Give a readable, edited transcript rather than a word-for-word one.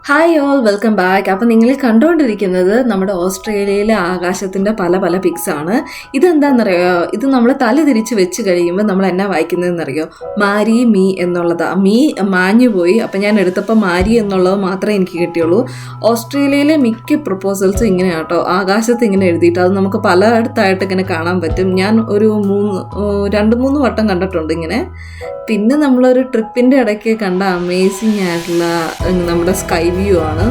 Hi all welcome back. അപ്പം നിങ്ങൾ കണ്ടുകൊണ്ടിരിക്കുന്നത് നമ്മുടെ ഓസ്ട്രേലിയയിലെ ആകാശത്തിൻ്റെ പല പല പിക്സ് ആണ്. ഇതെന്താണെന്നറിയോ, ഇത് നമ്മൾ തല തിരിച്ച് വെച്ച് കഴിയുമ്പോൾ നമ്മൾ എന്നാ വായിക്കുന്നതെന്നറിയോ, മാരി മീ എന്നുള്ളതാണ്. മീ മാഞ്ഞു പോയി, അപ്പം ഞാൻ എടുത്തപ്പോൾ മാരി എന്നുള്ളത് മാത്രമേ എനിക്ക് കിട്ടിയുള്ളൂ. ഓസ്ട്രേലിയയിലെ മിക്ക പ്രപ്പോസൽസും ഇങ്ങനെ കേട്ടോ, ആകാശത്ത് ഇങ്ങനെ എഴുതിയിട്ട് അത് നമുക്ക് പലയിടത്തായിട്ട് ഇങ്ങനെ കാണാൻ പറ്റും. ഞാൻ ഒരു 2-3 വട്ടം കണ്ടിട്ടുണ്ട് ഇങ്ങനെ. പിന്നെ നമ്മളൊരു ട്രിപ്പിൻ്റെ ഇടയ്ക്ക് കണ്ട അമേസിങ് ആയിട്ടുള്ള നമ്മുടെ സ്കൈ വ്യൂ ആണ്.